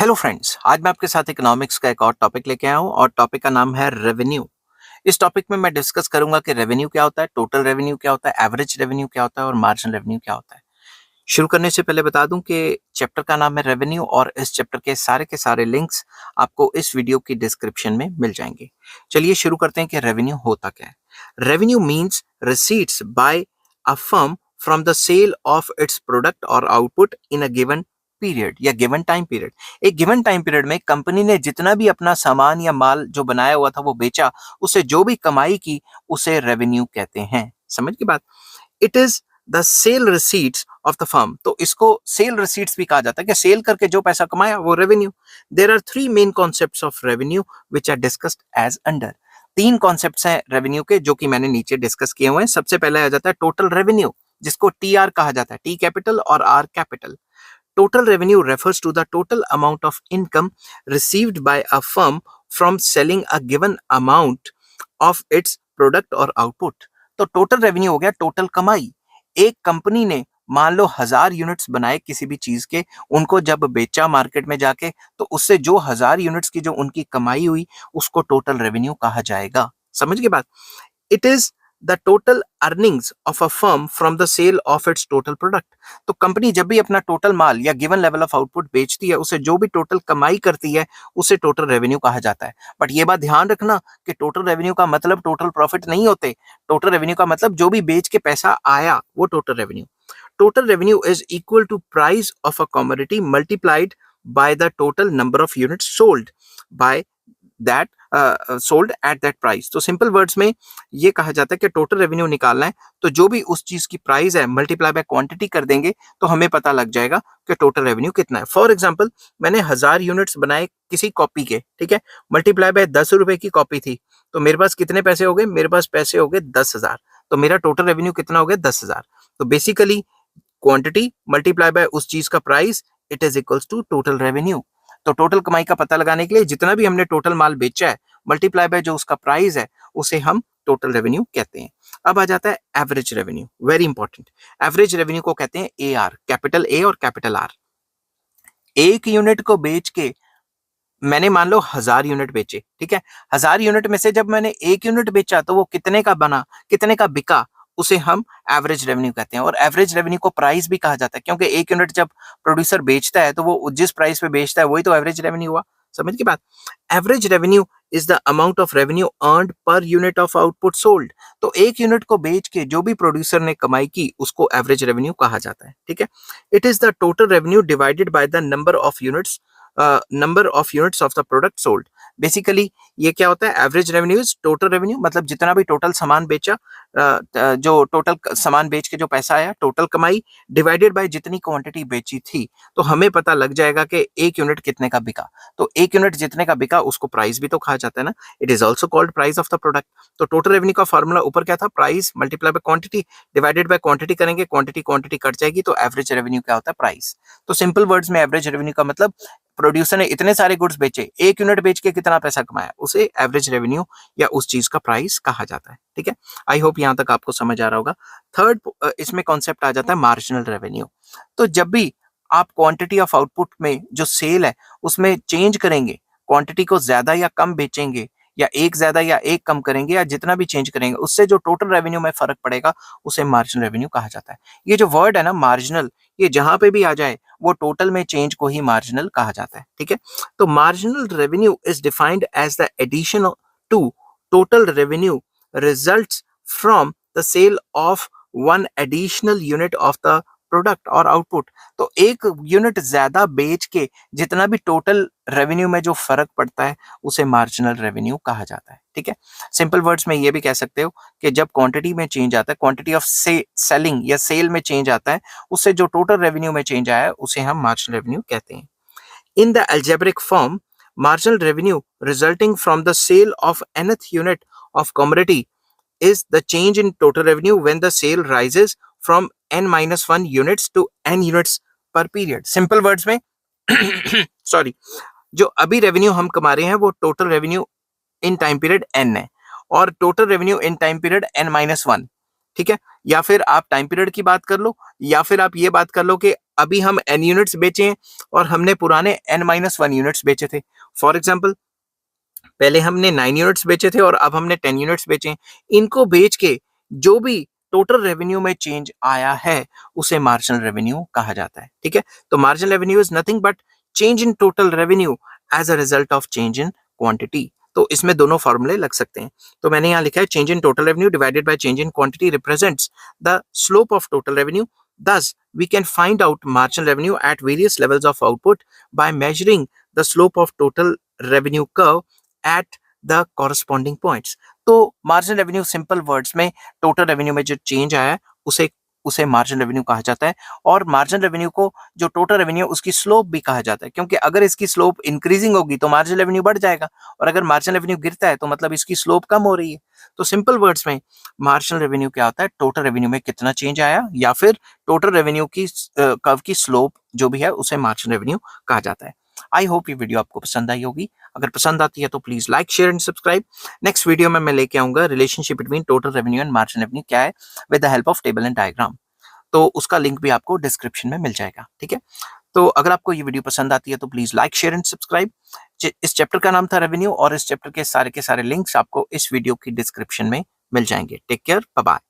Hello friends, आज मैं आपके साथ इकोनॉमिक्स का एक और टॉपिक लेके आया हूँ और टॉपिक का नाम है रेवेन्यू। इस टॉपिक में मैं डिस्कस करूंगा कि रेवेन्यू क्या होता है, टोटल रेवेन्यू क्या होता है, एवरेज रेवेन्यू क्या होता है और मार्जिनल रेवेन्यू क्या होता है। शुरू करने से पहले बता दूं कि चैप्टर का नाम है रेवेन्यू और इस चैप्टर के सारे लिंक्स आपको इस वीडियो की डिस्क्रिप्शन में मिल जाएंगे। चलिए शुरू करते हैं कि रेवेन्यू होता क्या है। Revenue means receipts by a firm from the sale of its product और output in a given period या गिवन टाइम पीरियड। एक गिवन टाइम पीरियड में कंपनी ने जितना भी अपना सामान या माल जो बनाया हुआ था वो बेचा, उससे जो भी कमाई की उसे रेवेन्यू कहते हैं। समझ की बात। It is the sale receipts of the firm, तो इसको सेल रिसीट्स भी कहा जाता है कि सेल करके जो पैसा कमाया वो revenue. There are three main concepts of revenue which are discussed as under. तीन कॉन्सेप्ट्स हैं रेवेन्यू के जो कि मैंने नीचे डिस्कस किए हुए हैं। सबसे पहले आ जाता है टोटल रेवेन्यू, जिसको टी आर कहा जाता है, टी कैपिटल और are capital. Total revenue refers to the total amount of income received by a firm from selling a given amount of its product or output। तो total revenue हो गया total कमाई। एक company ने मान लो 1000 units बनाए किसी भी चीज के, उनको जब बेचा मार्केट में जाके, तो उससे जो 1000 यूनिट्स की जो उनकी कमाई हुई उसको टोटल रेवेन्यू कहा जाएगा। समझ गए बात। It is the total earnings of a firm from the sale of its total product. तो कंपनी जब भी अपना टोटल माल या गिवन लेवल ऑफ आउटपुट बेचती है, उसे जो भी टोटल कमाई करती है उसे टोटल रेवेन्यू कहा जाता है। बट ये बात ध्यान रखना कि टोटल रेवेन्यू का मतलब टोटल प्रॉफिट नहीं होते। टोटल रेवेन्यू का मतलब जो भी बेच के पैसा आया वो total revenue. Total revenue is equal to price of a commodity multiplied by the total number of units sold by that sold at that price. तो सिंपल वर्ड्स में ये कहा जाता है कि टोटल रेवेन्यू निकालना है तो जो भी उस चीज की प्राइस है मल्टीप्लाई बाय क्वांटिटी कर देंगे तो हमें पता लग जाएगा कि टोटल रेवेन्यू कितना है। फॉर एग्जांपल, मैंने 1000 यूनिट्स बनाए किसी कॉपी के, ठीक है, मल्टीप्लाई बाय 10 रुपए की कॉपी थी, तो मेरे पास कितने पैसे हो गए? मेरे पास पैसे हो गए 10,000। तो मेरा टोटल रेवेन्यू कितना हो गया? 10,000। तो बेसिकली क्वांटिटी मल्टीप्लाई बाय उस चीज का price, it is equals to total revenue. तो टोटल कमाई का पता लगाने के लिए जितना भी हमने टोटल माल बेचा है मल्टीप्लाई बाय जो उसका प्राइस है उसे हम टोटल रेवेन्यू कहते हैं। अब आ जाता है average revenue, very important. Average revenue को कहते हैं ए आर, कैपिटल ए और कैपिटल आर। एक यूनिट को बेच के मैंने मान लो 1000 यूनिट बेचे, ठीक है। 1000 यूनिट में से जब मैंने एक यूनिट बेचा तो वो कितने का बना, कितने का बिका, उसे हम एवरेज रेवेन्यू कहते हैं। और एवरेज रेवेन्यू को प्राइस भी कहा जाता है, क्योंकि एक यूनिट जब प्रोड्यूसर बेचता है तो वो जिस प्राइस पे बेचता है वही तो एवरेज रेवेन्यू हुआ। समझ की बात। Average revenue is the amount of revenue earned per unit of output sold. तो एक यूनिट को बेच के जो भी प्रोड्यूसर ने कमाई की उसको एवरेज रेवेन्यू कहा जाता है, ठीक है। It is the total revenue divided by the number of units of the product sold. Basically ये क्या होता है? Average revenue is total revenue, मतलब जितना भी टोटल सामान बेचा, जो टोटल सामान बेच के जो पैसा आया, टोटल कमाई, डिवाइडेड बाय जितनी क्वांटिटी बेची थी। तो हमें पता लग जाएगा कि एक यूनिट कितने का बिका। तो एक यूनिट जितने का बिका उसको प्राइस भी तो कहा जाता है ना, it is also called price of the product. तो टोटल रेवेन्यू का फॉर्मूला ऊपर क्या था? Price multiply by quantity, divided by quantity करेंगे, क्वांटिटी क्वांटिटी कट जाएगी तो एवरेज रेवेन्यू क्या होता है? प्राइस। तो सिंपल वर्ड्स में एवरेज रेवेन्यू का मतलब प्रोड्यूसर ने इतने सारे गुड्स बेचे, एक यूनिट बेच के कितना पैसा कमाया, उसे एवरेज रेवेन्यू या उस चीज का प्राइस कहा जाता है, ठीक है। आई होप यहां तक आपको समझ आ रहा होगा। थर्ड इसमें कॉन्सेप्ट आ जाता है मार्जिनल रेवेन्यू। तो जब भी आप क्वांटिटी ऑफ आउटपुट में जो सेल है उसमें चेंज करेंगे, क्वांटिटी को ज्यादा या कम बेचेंगे, या एक ज्यादा या एक कम करेंगे, या जितना भी चेंज करेंगे उससे जो टोटल रेवेन्यू में फर्क पड़ेगा उसे मार्जिनल रेवेन्यू कहा जाता है। ये जो वर्ड है ना मार्जिनल, ये जहां पे भी आ जाए वो टोटल में चेंज को ही मार्जिनल कहा जाता है, ठीक है। तो marginal revenue is defined as the addition to total revenue results from the sale of one additional unit of the product और आउटपुट। तो एक यूनिट ज्यादा बेच के जितना भी टोटल रेवेन्यू में जो फर्क पड़ता है उसे मार्जिनल रेवेन्यू कहा जाता है, ठीक है। सिंपल वर्ड्स में ये भी कह सकते हो कि जब क्वांटिटी में चेंज आता है, क्वांटिटी ऑफ सेलिंग या सेल में चेंज आता है, उससे जो टोटल रेवेन्यू में चेंज आया है उसे हम मार्जिनल रेवेन्यू कहते हैं। In the algebraic form, marginal revenue resulting from the sale of nth unit of commodity is the change in total revenue when the sale rises from n minus 1 units to n units per period. Simple words में sorry, जो अभी revenue हम कमा रहे हैं वो total revenue in time period n है, और total revenue in time period n minus 1, ठीक है, या फिर आप टाइम पीरियड की बात कर लो, या फिर आप ये बात कर लो कि अभी हम n यूनिट्स बेचे हैं और हमने पुराने n-1 यूनिट्स बेचे थे। फॉर एग्जांपल पहले हमने 9 यूनिट्स बेचे थे और अब हमने 10 यूनिट्स बेचे हैं। इनको बेच के जो भी टोटल रेवेन्यू में चेंज आया है उसे मार्जिनल रेवेन्यू कहा जाता है। ठीक है, तो marginal revenue is nothing but change in total revenue as a result of change in quantity. तो इसमें दोनों फॉर्मूले लग सकते हैं। तो मैंने यहाँ लिखा है change in total revenue divided by change in quantity represents the slope of total revenue. Thus, we can find out marginal revenue at various levels of output by measuring the slope of total revenue curve at the corresponding points. तो marginal revenue simple words में total revenue में जो change आया है उसे उसे marginal revenue कहा जाता है। और मार्जिनल रेवेन्यू को जो टोटल रेवेन्यू उसकी स्लोप भी कहा जाता है, क्योंकि अगर इसकी स्लोप इंक्रीजिंग होगी तो मार्जिनल रेवेन्यू बढ़ जाएगा, और अगर मार्जिनल रेवेन्यू गिरता है तो मतलब इसकी स्लोप कम हो रही है। तो सिंपल वर्ड्स में मार्जिनल रेवेन्यू क्या होता है, टोटल रेवेन्यू में कितना चेंज आया या फिर टोटल रेवेन्यू की कर्व की स्लोप जो भी है उसे मार्जिनल रेवेन्यू कहा जाता है। आई होप ये वीडियो आपको पसंद आई होगी। अगर पसंद आती है तो please like share and subscribe. Next video में मैं लेके आऊंगा relationship between total revenue and marginal revenue क्या है with the help of table and diagram. तो उसका लिंक भी आपको डिस्क्रिप्शन में मिल जाएगा। ठीक है, तो अगर आपको ये वीडियो पसंद आती है तो please like share and subscribe. इस चैप्टर का नाम था रेवेन्यू और इस चैप्टर के सारे लिंक्स आपको इस वीडियो की डिस्क्रिप्शन में मिल जाएंगे। Take care, bye bye.